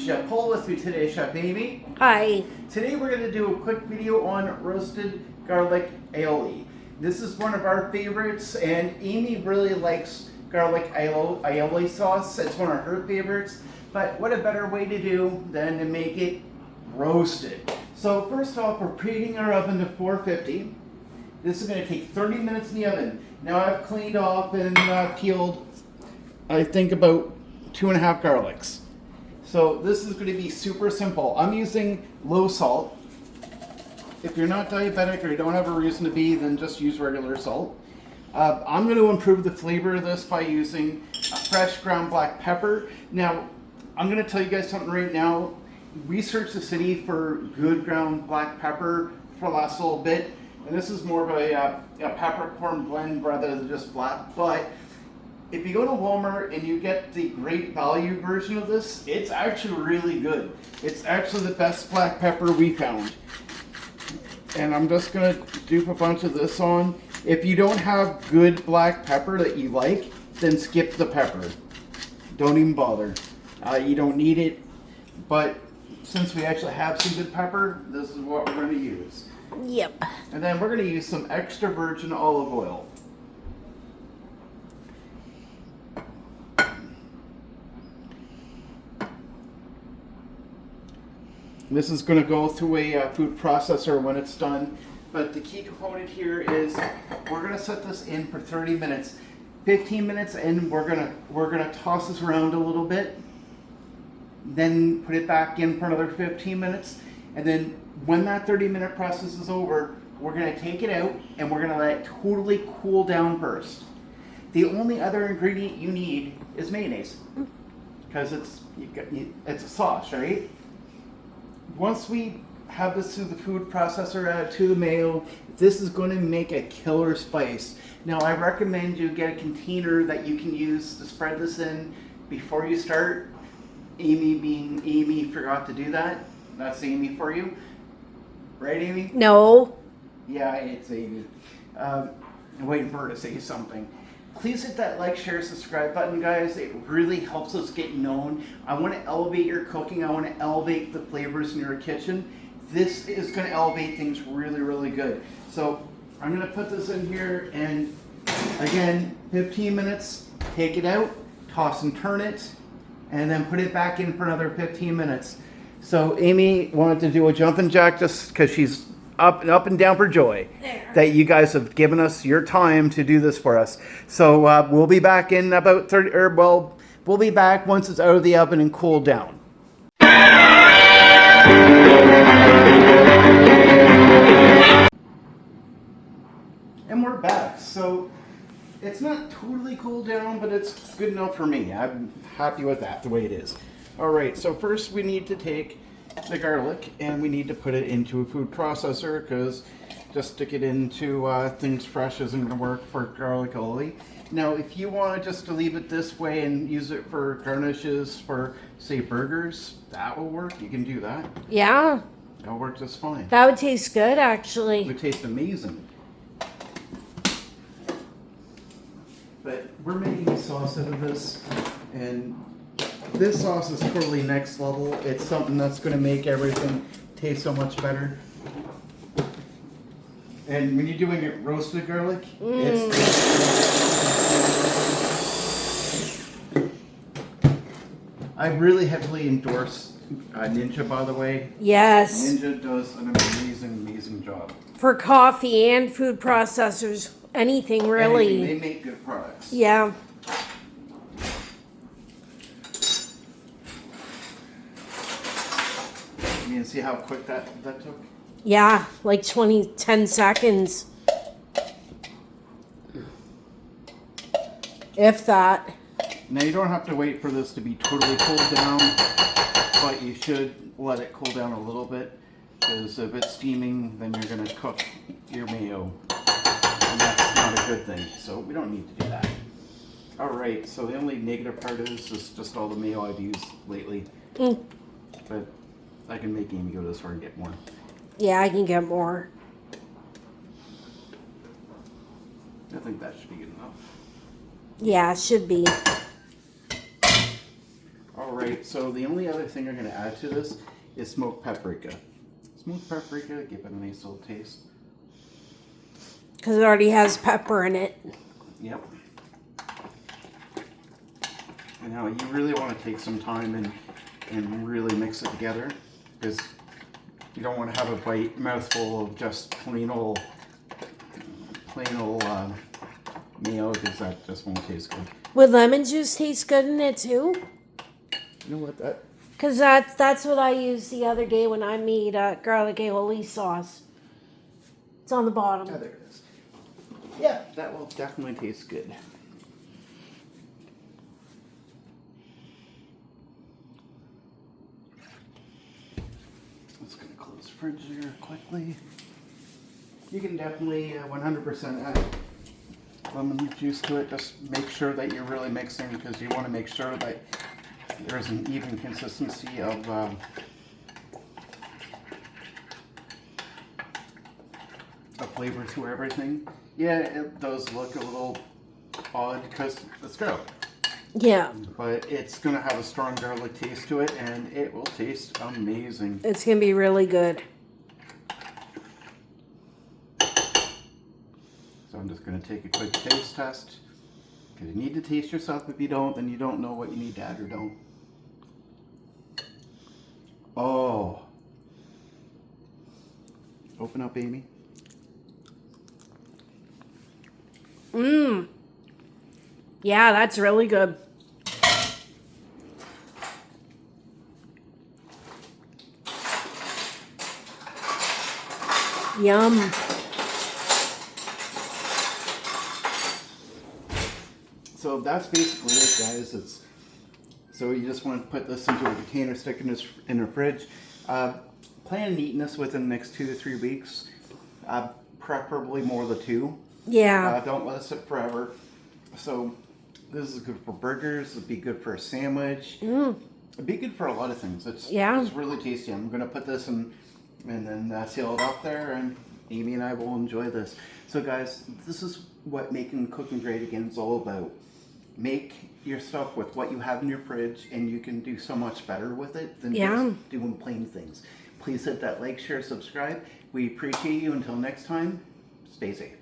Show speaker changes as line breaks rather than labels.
Chef Poul with you today, Chef Amy.
Hi.
Today we're going to do a quick video on roasted garlic aioli. This is one of our favorites, and Amy really likes garlic aioli sauce. It's one of her favorites, but what a better way to do than to make it roasted. So first off, we're preheating our oven to 450. This is going to take 30 minutes in the oven. Now I've cleaned off and peeled, I think, about 2.5 garlics. So this is going to be super simple. I'm using low salt. If you're not diabetic or you don't have a reason to be, then just use regular salt. I'm going to improve the flavor of this by using fresh ground black pepper. Now, I'm going to tell you guys something right now. We searched the city for good ground black pepper for the last little bit, and this is more of a peppercorn blend rather than just black. But if you go to Walmart and you get the great value version of this, it's actually really good. It's actually the best black pepper we found. And I'm just gonna dupe a bunch of this on. If you don't have good black pepper that you like, then skip the pepper. Don't even bother. You don't need it. But since we actually have some good pepper, this is what we're gonna use.
Yep.
And then we're gonna use some extra virgin olive oil. This is going to go through a food processor when it's done, but the key component here is we're going to set this in for 30 minutes. 15 minutes in, we're gonna toss this around a little bit, then put it back in for another 15 minutes, and then when that 30-minute process is over, we're going to take it out and we're going to let it totally cool down first. The only other ingredient you need is mayonnaise, because it's a sauce, right? Once we have this through the food processor, add it to the mayo, this is going to make a killer spice. Now, I recommend you get a container that you can use to spread this in before you start. Amy being Amy forgot to do that. That's Amy for you. Right, Amy?
No.
Yeah, it's Amy. I'm waiting for her to say something. Please hit that like, share, subscribe button, guys. It really helps us get known. I want to elevate your cooking. I want to elevate the flavors in your kitchen. This is going to elevate things really, really good. So I'm going to put this in here, and again, 15 minutes, take it out, toss and turn it, and then put it back in for another 15 minutes. So Amy wanted to do a jumping jack just because she's up and down for joy that you guys have given us your time to do this for us. So we'll be back in about 30, we'll be back once it's out of the oven and cooled down. And we're back. So it's not totally cooled down, but it's good enough for me. I'm happy with that, the way it is. All right, so first we need to take the garlic and we need to put it into a food processor, because just stick it into things fresh isn't going to work for garlic aioli. Now, if you want just to leave it this way and use it for garnishes for, say, burgers, that will work. You can do that.
Yeah.
That'll work just fine.
That would taste good,
It
actually.
would taste amazing. But we're making a sauce out of this, and this sauce is totally next level. It's something that's going to make everything taste so much better. And when you're doing it roasted garlic, I really heavily endorse Ninja, by the way.
Yes.
Ninja does an amazing job.
For coffee and food processors, anything really.
Anything. They make good products.
Yeah.
You can see how quick that took?
Yeah, like 10 seconds. If that.
Now, you don't have to wait for this to be totally cooled down, but you should let it cool down a little bit, because if it's steaming, then you're going to cook your mayo, and that's not a good thing, so we don't need to do that. Alright, so the only negative part is just all the mayo I've used lately, but I can make Amy go to the store and get more.
Yeah, I can get more.
I think that should be good enough.
Yeah, it should be.
Alright, so the only other thing I'm going to add to this is smoked paprika. Smoked paprika, give it a nice little taste.
Because it already has pepper in it.
Yep. And now you really want to take some time and really mix it together, because you don't want to have a mouthful of just plain old mayo, because that just won't taste good.
Would lemon juice taste good in it too?
You know what that?
Because that's what I used the other day when I made garlic aioli sauce. It's on the bottom.
Oh, there it is. Yeah, that will definitely taste good. Just gonna close the fridge here quickly. You can definitely 100% add lemon juice to it. Just make sure that you're really mixing, because you want to make sure that there's an even consistency of flavor to everything. Yeah, it does look a little odd because it's garlic.
Yeah.
But it's going to have a strong garlic taste to it, and it will taste amazing.
It's going to be really good.
So I'm just going to take a quick taste test, because you need to taste yourself. If you don't, then you don't know what you need to add or don't. Oh. Open up, Amy.
Mmm. Yeah, that's really good. Yum.
So that's basically it, guys. So you just want to put this into a container, stick it in the fridge. Plan on eating this within the next 2 to 3 weeks. Preferably more than 2.
Yeah.
Don't let it sit forever. So this is good for burgers. It'd be good for a sandwich. It'd be good for a lot of things. It's really tasty. I'm gonna put this in, and then seal it up there, and Amy and I will enjoy this. So guys, this is what making cooking great again is all about. Make your stuff with what you have in your fridge, and you can do so much better with it than just doing plain things. Please hit that like, share, subscribe. We appreciate you. Until next time, stay safe.